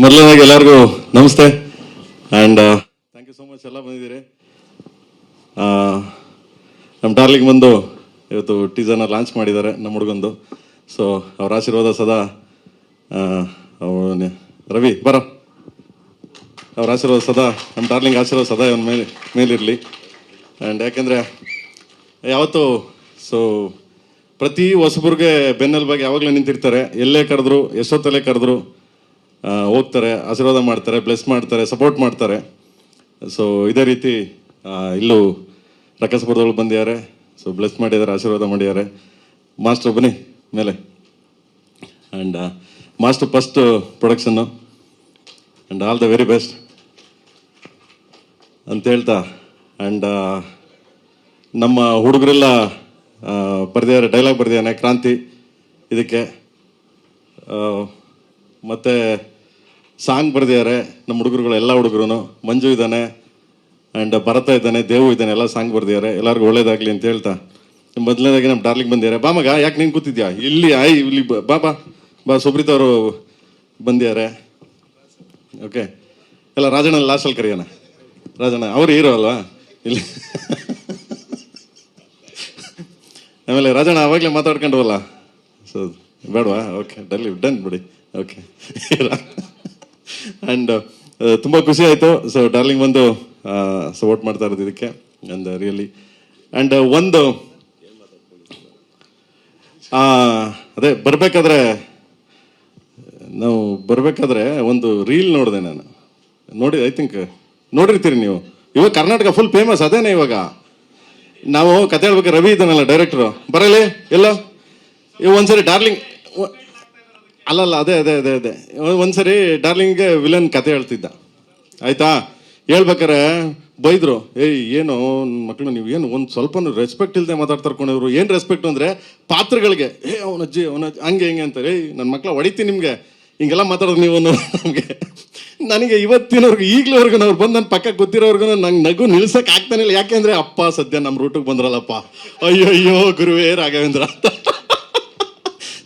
ಮೊದಲನೇದಾಗಿ ಎಲ್ಲರಿಗೂ ನಮಸ್ತೆ and thank you so much. ಎಲ್ಲ ಬಂದಿದ್ದೀರಿ. ನಮ್ಮ ಡಾರ್ಲಿಂಗ್ ಬಂದು ಇವತ್ತು ಟೀಸರ್ನ ಲಾಂಚ್ ಮಾಡಿದ್ದಾರೆ ನಮ್ಮ ಹುಡುಗಂದು. ಸೊ ಅವ್ರ ಆಶೀರ್ವಾದ ಸದಾ ರವಿ ಬರೋ, ಅವ್ರ ಆಶೀರ್ವಾದ ಸದಾ, ನಮ್ಮ ಡಾರ್ಲಿಂಗ್ ಆಶೀರ್ವಾದ ಸದಾ ಅವನ ಮೇಲಿರಲಿ. ಆ್ಯಂಡ್ ಯಾಕೆಂದರೆ ಯಾವತ್ತು ಪ್ರತಿ ಹೊಸಬ್ರಿಗೆ ಬೆನ್ನೆಲುಬಾಗಿ ಯಾವಾಗಲೂ ನಿಂತಿರ್ತಾರೆ. ಎಲ್ಲೇ ಕರೆದ್ರು, ಎಷ್ಟೊತ್ತಲ್ಲೇ ಕರೆದ್ರು ಹೋಗ್ತಾರೆ, ಆಶೀರ್ವಾದ ಮಾಡ್ತಾರೆ, ಬ್ಲೆಸ್ ಮಾಡ್ತಾರೆ, ಸಪೋರ್ಟ್ ಮಾಡ್ತಾರೆ. ಸೊ ಇದೇ ರೀತಿ ಇಲ್ಲೂ ರಕ್ಕಸಪುರದವ್ರು ಬಂದಿದ್ದಾರೆ. ಸೊ ಬ್ಲೆಸ್ ಮಾಡಿದ್ದಾರೆ, ಆಶೀರ್ವಾದ ಮಾಡಿದ್ದಾರೆ. ಮಾಸ್ಟರ್ ಬನ್ನಿ ಮೇಲೆ. And master first production and all the very best ಅಂತ ಹೇಳ್ತಾ, ಆ್ಯಂಡ್ ನಮ್ಮ ಹುಡುಗರೆಲ್ಲ ಬರೆದಿದ್ದಾರೆ, ಡೈಲಾಗ್ ಬರೆದಿದ್ದಾನೆ ಕ್ರಾಂತಿ ಇದಕ್ಕೆ, ಮತ್ತು ಸಾಂಗ್ ಬರೆದಿದ್ದಾರೆ ನಮ್ಮ ಹುಡುಗರುಗಳು, ಎಲ್ಲ ಹುಡುಗರು. ಮಂಜು ಇದ್ದಾನೆ ಆ್ಯಂಡ್ ಭರತ ಇದ್ದಾನೆ, ದೇವು ಇದ್ದಾನೆ, ಎಲ್ಲ ಸಾಂಗ್ ಬರೆದಿದ್ದಾರೆ. ಎಲ್ಲರಿಗೂ ಒಳ್ಳೇದಾಗಲಿ ಅಂತ ಹೇಳ್ತಾ, ಮೊದಲನೇದಾಗಿ ನಮ್ಮ ಡಾರ್ಲಿಂಗ್ ಬಂದಿದ್ದಾರೆ. ಬಾ ಮಗ, ಯಾಕೆ ನೀನು ಕೂತಿದ್ಯಾ ಇಲ್ಲಿ? ಇಲ್ಲಿ ಬಾ ಬಾ ಬಾ. ಸುಬ್ರೀತ್ ಅವರು ಬಂದಿದ್ದಾರೆ. ಓಕೆ, ಎಲ್ಲ ರಾಜಣ್ಣ ಲಾಸ್ಟಲ್ಲಿ ಕರೆಯೋಣ. ರಾಜಣ್ಣ ಅವ್ರು ಹೀರೋ ಅಲ್ವಾ ಇಲ್ಲಿ? ಆಮೇಲೆ ರಾಜಣ್ಣ ಅವಾಗಲೇ ಮಾತಾಡ್ಕೊಂಡ್ವಲ್ಲ, ಸೊ ಬೇಡವಾ? ಓಕೆ, ಡನ್ ಬಿಡಿ. ಓಕೆ, ಆ್ಯಂಡ್ ತುಂಬ ಖುಷಿ ಆಯಿತು. ಸೊ ಡಾರ್ಲಿಂಗ್ ಬಂದು ಸಪೋರ್ಟ್ ಮಾಡ್ತಾ ಇರೋದು ಇದಕ್ಕೆ, ಆ್ಯಂಡ್ ರಿಯಲಿ. ಆ್ಯಂಡ್ ಒಂದು ಅದೇ ಬರಬೇಕಾದ್ರೆ ಒಂದು ರೀಲ್ ನೋಡಿದೆ ನಾನು. ಐ ಥಿಂಕ್ ನೋಡಿರ್ತೀರಿ ನೀವು. ಇವಾಗ ಕರ್ನಾಟಕ ಫುಲ್ ಫೇಮಸ್ ಅದೇನೆ. ಇವಾಗ ನಾವು ಕತೆ ಹೇಳ್ಬೇಕು, ರವಿ ಇದ್ದಾನಲ್ಲ ಡೈರೆಕ್ಟ್ರು, ಬರಲಿ ಎಲ್ಲೋ ಒಂದ್ಸರಿ ಡಾರ್ಲಿಂಗ್ ಅಲ್ಲಲ್ಲ ಅದೇ ಅದೇ ಅದೇ ಅದೇ ಒಂದ್ಸರಿ ಡಾರ್ಲಿಂಗ್ಗೆ ವಿಲನ್ ಕತೆ ಹೇಳ್ತಿದ್ದ, ಆಯ್ತಾ? ಹೇಳ್ಬೇಕಾರೆ ಬೈದ್ರು, ಏನು ಮಕ್ಕಳು ನೀವು ಏನು ಒಂದು ಸ್ವಲ್ಪ ರೆಸ್ಪೆಕ್ಟ್ ಇಲ್ಲದೆ ಮಾತಾಡ್ತಾರ್ಕೊಂಡಿವ್ರು. ಏನು ರೆಸ್ಪೆಕ್ಟ್ ಅಂದರೆ ಪಾತ್ರಗಳಿಗೆ, ಅವನಜ್ಜಿ ಹಂಗೆ ಹಿಂಗೆ ಅಂತಾರೆ. ನನ್ನ ಮಕ್ಕಳ ಹೊಡಿತೀನಿ ನಿಮಗೆ, ಹಿಂಗೆಲ್ಲ ಮಾತಾಡೋದು ನೀವು ನಮಗೆ. ನನಗೆ ಇವತ್ತಿನವ್ರಿಗೆ ಈಗಲವರೆಗೂ ಅವ್ರು ಬಂದು ನನ್ನ ಪಕ್ಕ ಗೊತ್ತಿರೋರ್ಗು ನಂಗೆ ನಗು ನಿಲ್ಸಕ್ಕೆ ಆಗ್ತಾನೆ ಇಲ್ಲ. ಯಾಕೆಂದರೆ ಅಪ್ಪ ಸದ್ಯ ನಮ್ಮ ರೂಟಿಗೆ ಬಂದ್ರಲ್ಲಪ್ಪ, ಅಯ್ಯೋ ಗುರುವೇ ರಾಘವೇಂದ್ರ.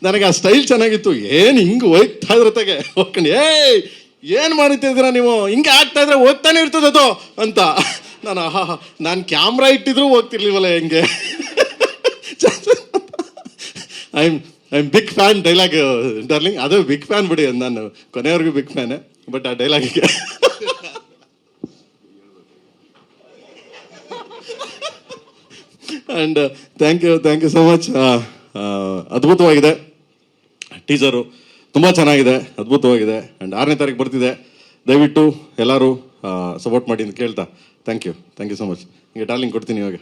ನನಗೆ ಆ ಸ್ಟೈಲ್ ಚೆನ್ನಾಗಿತ್ತು. ಏನು ಹಿಂಗೆ ಹೋಗ್ತಾ ಇದ್ರತೆಗೆ ಹೋಗ್ಕೊಂಡು, ಏನು ಮಾಡ್ತಿದ್ದೀರಾ ನೀವು, ಹಿಂಗೆ ಆಗ್ತಾ ಇದ್ರೆ ಹೋಗ್ತಾನೆ ಇರ್ತದೆ ಅದು ಅಂತ. ನಾನು ಕ್ಯಾಮ್ರಾ ಇಟ್ಟಿದ್ರು ಹೋಗ್ತಿರ್ಲಿವಲ್ಲ ಹೆಂಗೆ. I am big fan dialogue darling. ಅದು ಬಿಗ್ ಫ್ಯಾನ್ ಬಿಡಿ, ನಾನು ಕೊನೆಯವರೆಗೂ ಬಿಗ್ ಫ್ಯಾನೇ. ಬಟ್ ಆ ಡೈಲಾಗಿಗೆ and thank you so much. ಅದ್ಭುತವಾಗಿದೆ ಟೀಸರು, ತುಂಬ ಚೆನ್ನಾಗಿದೆ, ಅದ್ಭುತವಾಗಿದೆ. ಆ್ಯಂಡ್ 6ನೇ ತಾರೀಕು ಬರ್ತಿದೆ. ದಯವಿಟ್ಟು ಎಲ್ಲರೂ ಸಪೋರ್ಟ್ ಮಾಡಿ ಅಂತ ಕೇಳ್ತಾ, ಥ್ಯಾಂಕ್ ಯು ಸೋ ಮಚ್. ಹಿಂಗೆ ಡಾರ್ಲಿಂಗ್ ಕೊಡ್ತೀನಿ ಇವಾಗ.